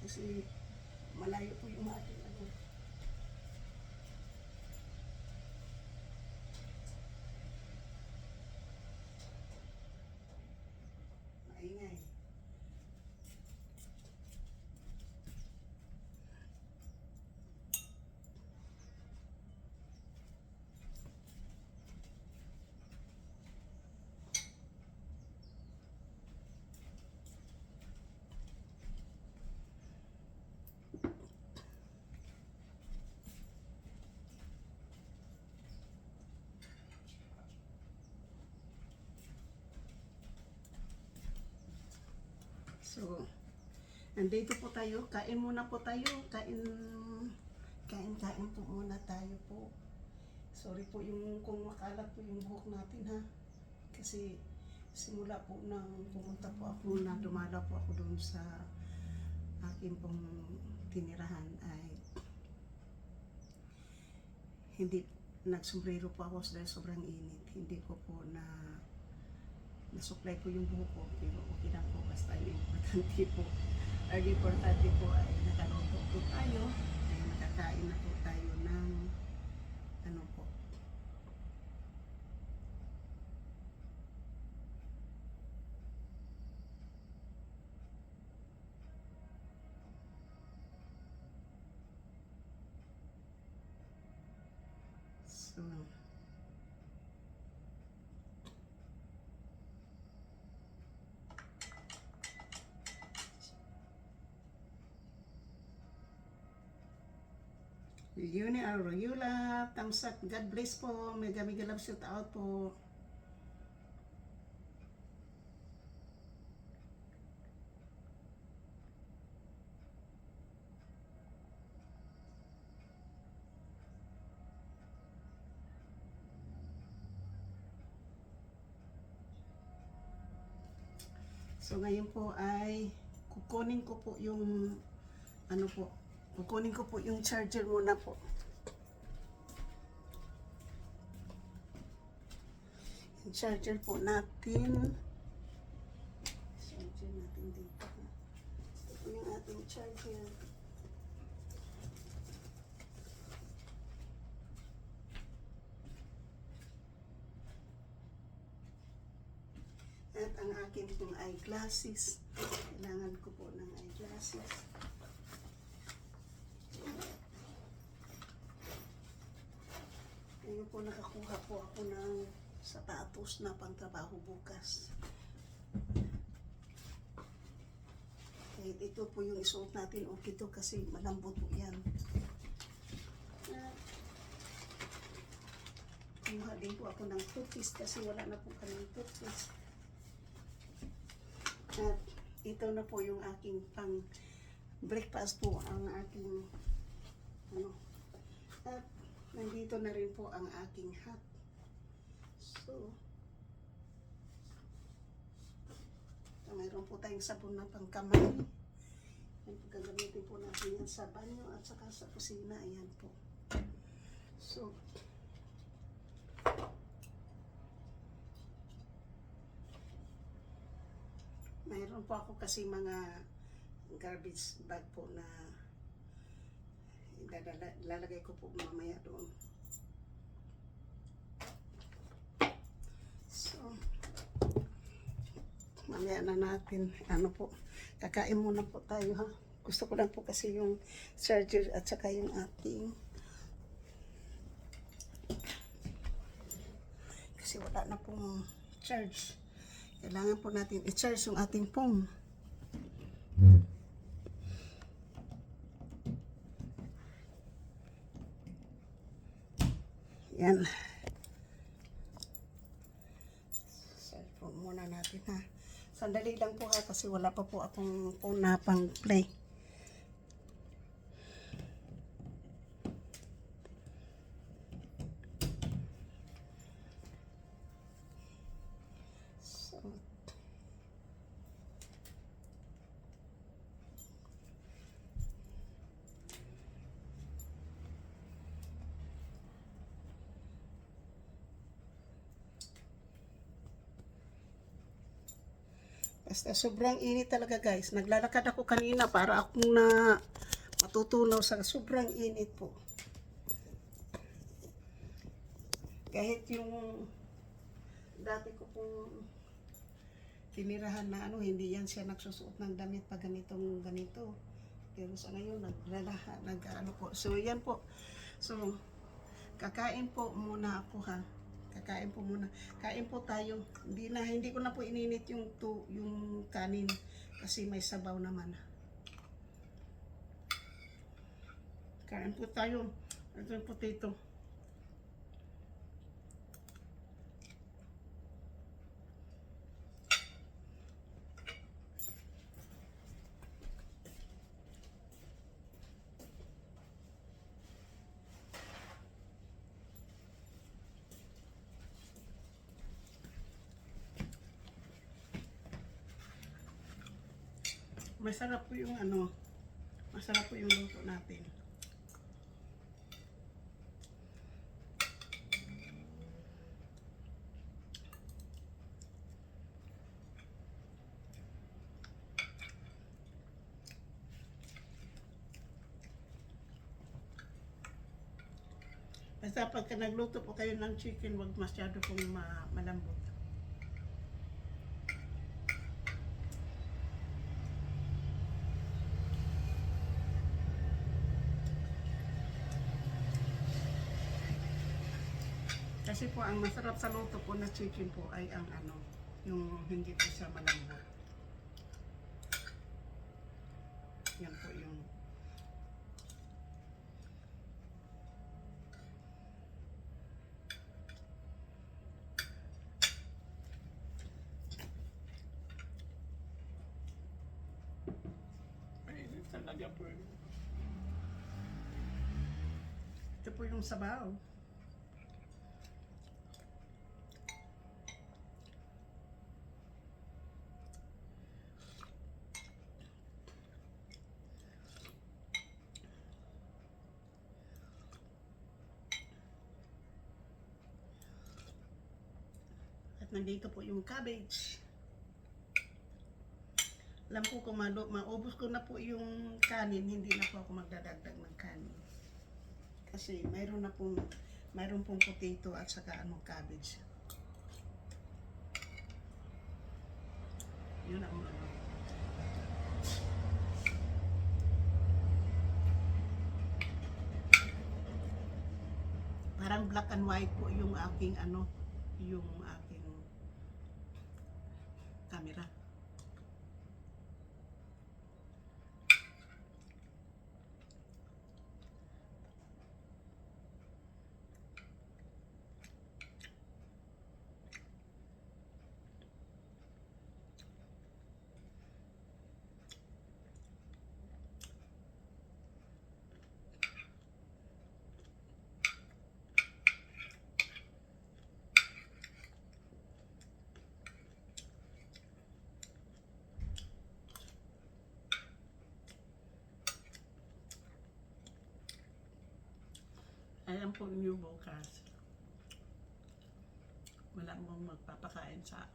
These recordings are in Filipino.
kasi malayo po yung ating ano. Maingay. So, nandito po tayo. Kain muna po tayo. Kain po muna tayo po. Sorry po yung kung makalat po yung buhok natin ha. Kasi simula po nang pumunta po ako na dumala po ako doon sa akin pong tinirahan ay hindi nagsombrero po ako dahil sobrang init. Hindi ko po nasupply po yung buhok ko, pero okay lang po basta yung importante po. Ang importante po ay nakaluto po tayo, ay nakakain na po tayo ng ano po. So, Yuni Arroyula, thumbs up, God bless po, mega love shout out po. So ngayon po ay kukunin ko po yung ano po, kukunin ko po yung charger muna po. Yung charger po natin. Charger natin dito. Ito po yung ating charger. At ang akin pong eyeglasses. Kailangan ko po ng eyeglasses. Ngayon po nakakuha po ako ng sapatos na pangtrabaho bukas. Kahit ito po yung isuot natin, okay to kasi malambot po yan. Kumuha din po ako ng toothpaste kasi wala na po kaming toothpaste. At ito na po yung aking pang breakfast po, ang aking ano. At nandito na rin po ang aking hat. So, mayroon po tayong sabon na pangkamay. Yan po, gagamitin po natin yan sa banyo at saka sa kusina. Ayan po. So, mayroon po ako kasi mga garbage bag po na lalagay ko po mamaya doon. So, mamaya na natin, ano po, kakain muna po tayo ha. Gusto ko lang po kasi yung charger at saka yung ating, kasi wala na pong charge. Kailangan po natin i-charge yung ating phone. Yan. Cellphone muna natin ha. Sandali lang po ha kasi wala pa po akong phone na pang play. So, Basta sobrang init talaga guys. Naglalakad ako kanina para akong na matutunaw sa sobrang init po. Kahit yung dati ko pong tinirahan na ano, hindi yan siya nagsusuot ng damit pag ganitong ganito. Pero sa ngayon, nag-ano po. So, yan po. So, kakain po muna ako ha. Kakain po muna. Kain po tayo. Hindi ko na po ininit yung kanin kasi may sabaw naman. Kain po tayo. Ito yung potato. Masarap po yung ano, masarap po yung luto natin. Basta pagka nagluto po kayo ng chicken, wag masyado pong malambot. Kasi po ang masarap sa luto po na chicken po ay ang ano, yung hindi po siya malambot. Yan po yung ay, talaga po. Ito po yung sabaw. At nandito po yung cabbage. Alam ko kung maubos ko na po yung kanin, hindi na po ako magdadagdag ng kanin. Kasi mayroon pong potato at saka cabbage. Yun ang ano. Parang black and white po yung aking camera. Ayan po niyo bukas. Wala mong magpapakain sa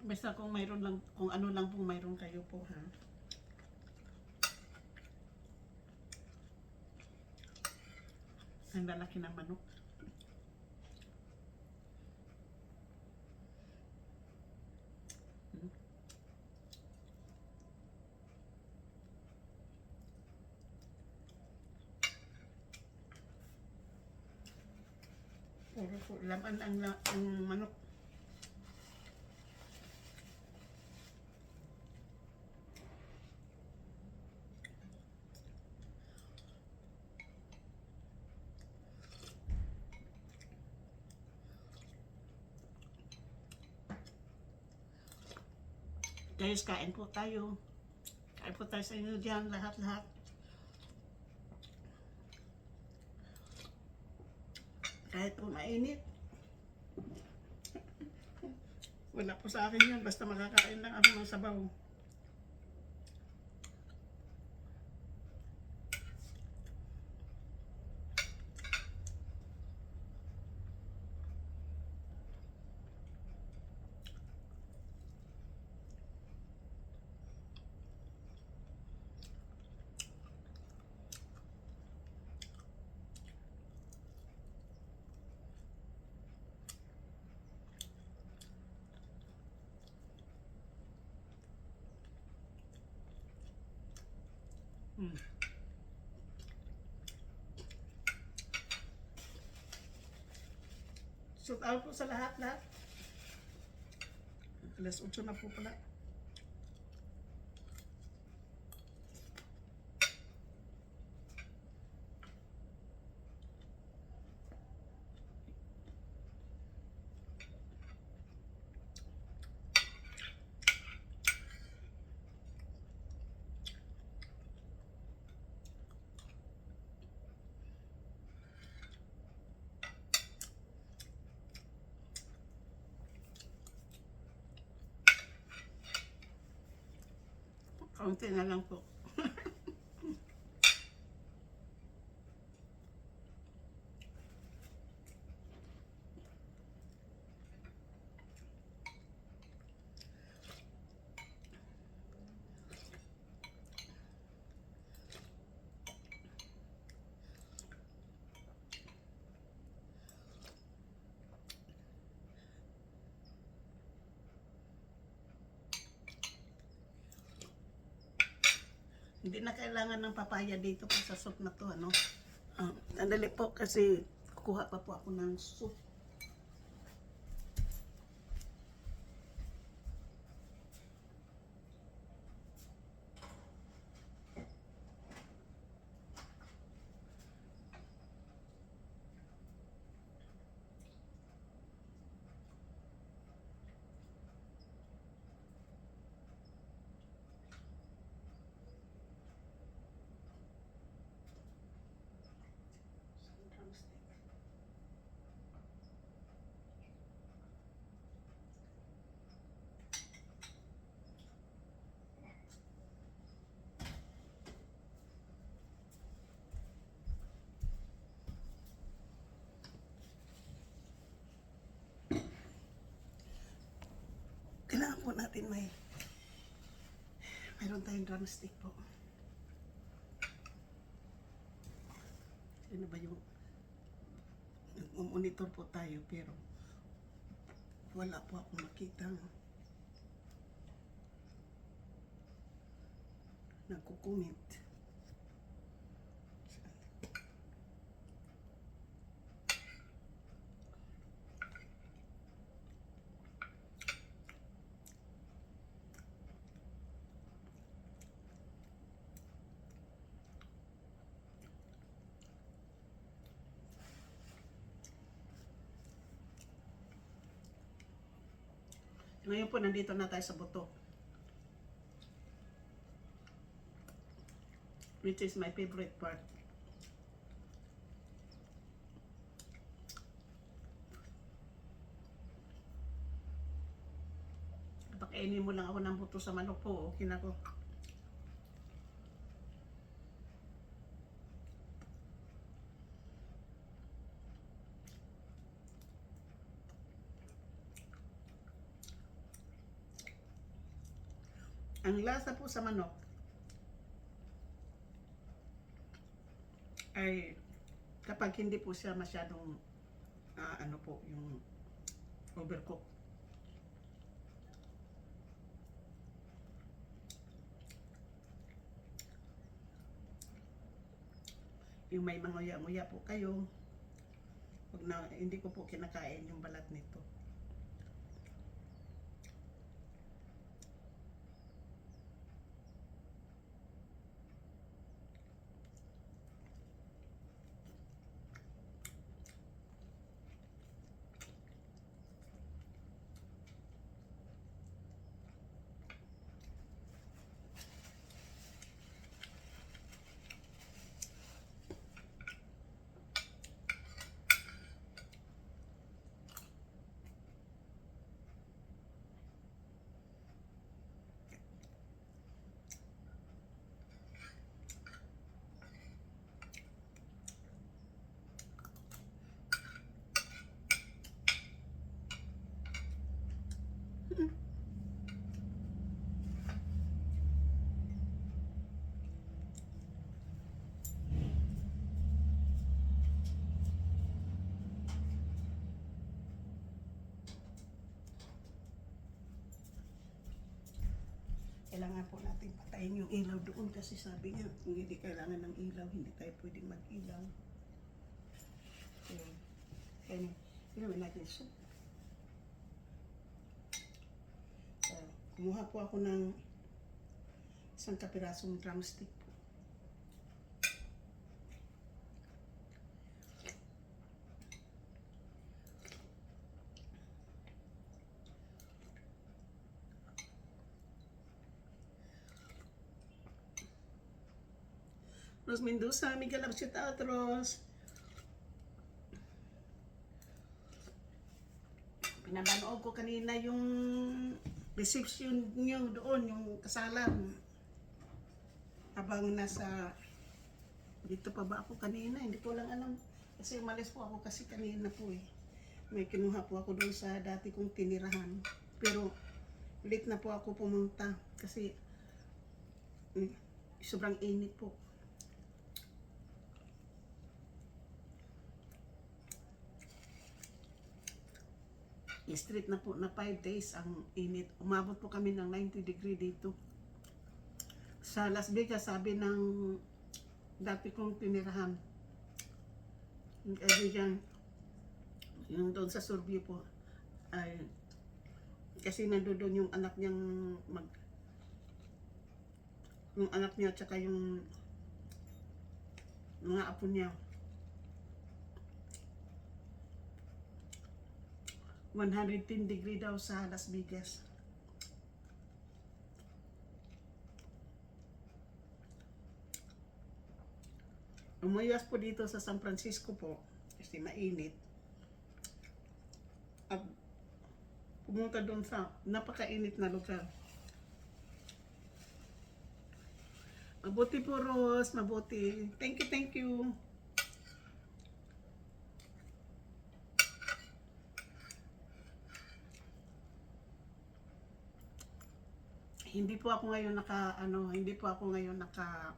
basta kung mayroon lang, kung ano lang pong mayroon kayo po ha. Ang lalaki ng manok. Puro po laman ang manok. Guys, kain po tayo. Kain po tayo sa inyo dyan, lahat-lahat. Kahit po mainit. Wala po sa akin yun. Basta makakain lang ako ng sabaw. Hmm. Shout out po sa lahat-lahat. Alas 8 na po pala. Kaunti na lang po. Hindi na kailangan ng papaya dito pa sa soup na to, ano. Sandali po kasi kukuha pa po ako ng soup. Kailangan po natin mayroon tayong drumstick po. Ano ba yung monitor po tayo pero wala po akong makitang nagko-comment. Ngayon po, nandito na tayo sa buto. Which is my favorite part. Pakainin mo lang ako ng buto sa manok po, okay na ko. Ang lasa po sa manok ay kapag hindi po siya masyadong ano po yung overcook. Yung may manguya-nguya po kayo, wag na, hindi ko po kinakain yung balat nito. Kailangan po natin patayin yung ilaw doon kasi sabi niya, kung hindi kailangan ng ilaw, hindi tayo pwedeng mag-ilaw. Kaya, gawin natin soup. Kumuha po ako ng isang kapirasong drumstick po. Ros Mendoza, Miguel love shout out, Ros. Pinapanood ko kanina yung reception niyo doon, yung kasalan. Habang nasa, dito pa ba ako kanina? Hindi ko lang alam. Kasi umalis po ako kasi kanina po eh. May kinuha po ako doon sa dati kong tinirahan. Pero late na po ako pumunta kasi sobrang init po. Street na po na 5 days ang init. Umabot po kami ng 90 degree dito. Sa Las Vegas, sabi ng dati kong tinirahan, yung kaibigan, yung doon sa Survey po, ay kasi nandoon yung anak niyang yung anak niya tsaka yung mga apo niya. 110 degree daw sa Las Vegas. Umuwas po dito sa San Francisco po kasi mainit. At pumunta doon sa napakainit na lugar. Mabuti po, Ros, mabuti. Thank you, thank you. Hindi po ako ngayon hindi po ako ngayon naka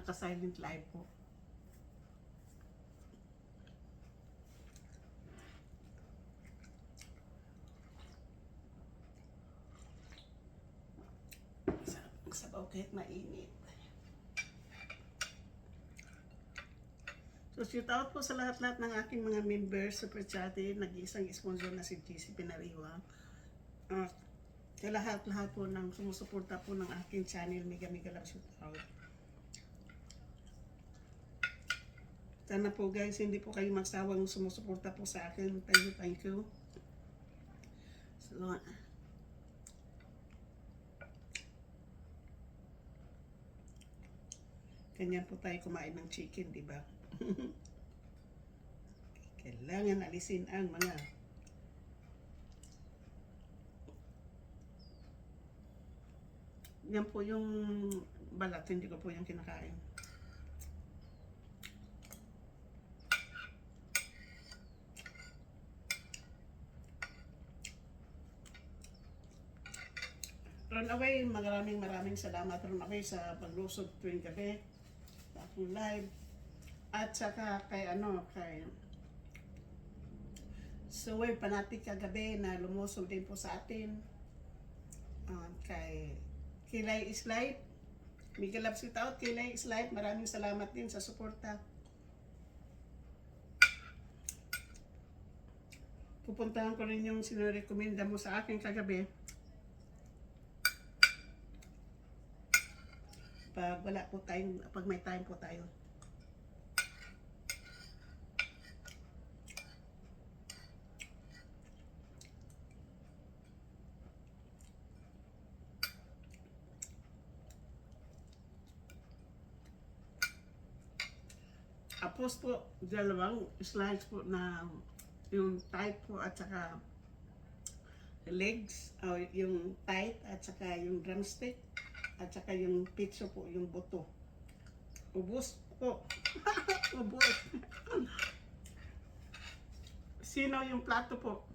silent live po. Ang sabaw kahit mainit. So shout out po sa lahat-lahat ng aking mga members, super chatty, nag-iisang sponsor na si GC Pinariwa. Sa lahat-lahat po ng sumusuporta po ng aking channel, Mega love shout out. Sana po guys, hindi po kayo magsawang sumusuporta po sa akin. Thank you, thank you. So, ganyan po tayo kumain ng chicken, di ba? Kailangan alisin ang mga yan po yung balat, hindi ko po yung kinakain. Ron Away, maraming salamat Ron Away sa paglusod tuwing gabi sa aking live. At saka kay Suway Panatik kagabi na lumusog din po sa atin. Kay Kilay is Life, Miguel love shout out, Kilay is Life, maraming salamat din sa suporta. Pupuntahan ko rin yung sinarekomenda mo sa akin kagabi. Pag wala po tayong, pag may time po tayo. Tapos po, dalawang slides po na yung tight po at saka legs, yung tight at saka yung drumstick at saka yung pizza po, yung buto. Ubus po. Ubus. Sino yung plato po?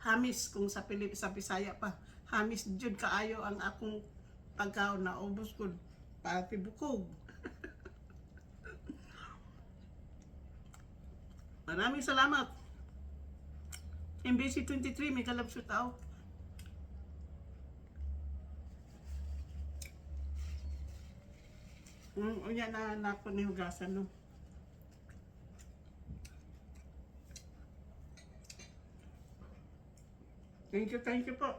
Hamis, kung sa sa Bisaya pa. Hamis jud kaayo ang akong pagkaon na ubos ko. Pati bukog. Maraming salamat. MBC 23, may kalabsut out. Unya na nako ni hugasan no. Thank you po.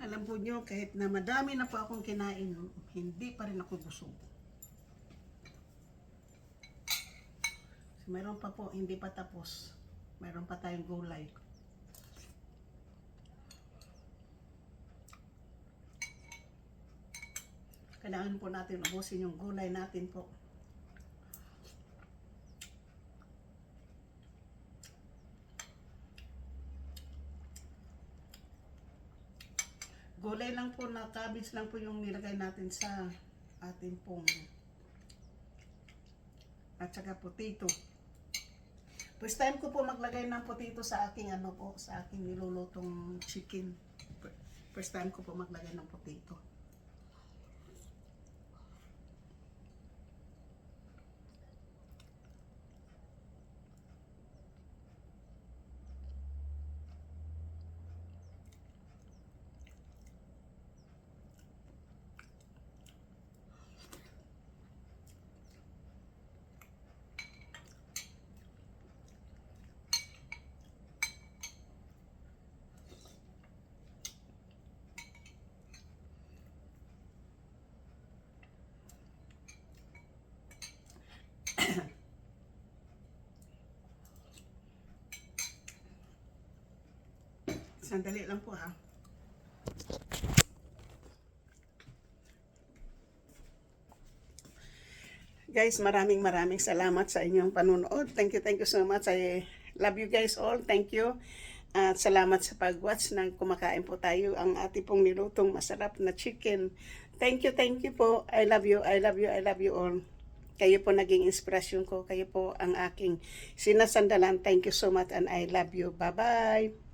Alam po nyo, kahit na madami na po akong kinain, hindi pa rin ako busog. So, mayroon pa po, hindi pa tapos. Mayroon pa tayong gulay. Kailangan po natin ubusin yung gulay natin po. Gulay lang po na cabbage lang po yung nilagay natin sa ating pong at saka potato. First time ko po maglagay ng potato sa aking sa aking nilulutong chicken. First time ko po maglagay ng potato. Sandali lang po ha. Guys, maraming salamat sa inyong panunood. Thank you so much. I love you guys all. Thank you. At salamat sa pag-watch ng kumakain po tayo ang ating pong nilutong masarap na chicken. Thank you po. I love you all. Kayo po naging inspirasyon ko. Kayo po ang aking sinasandalan. Thank you so much and I love you. Bye-bye.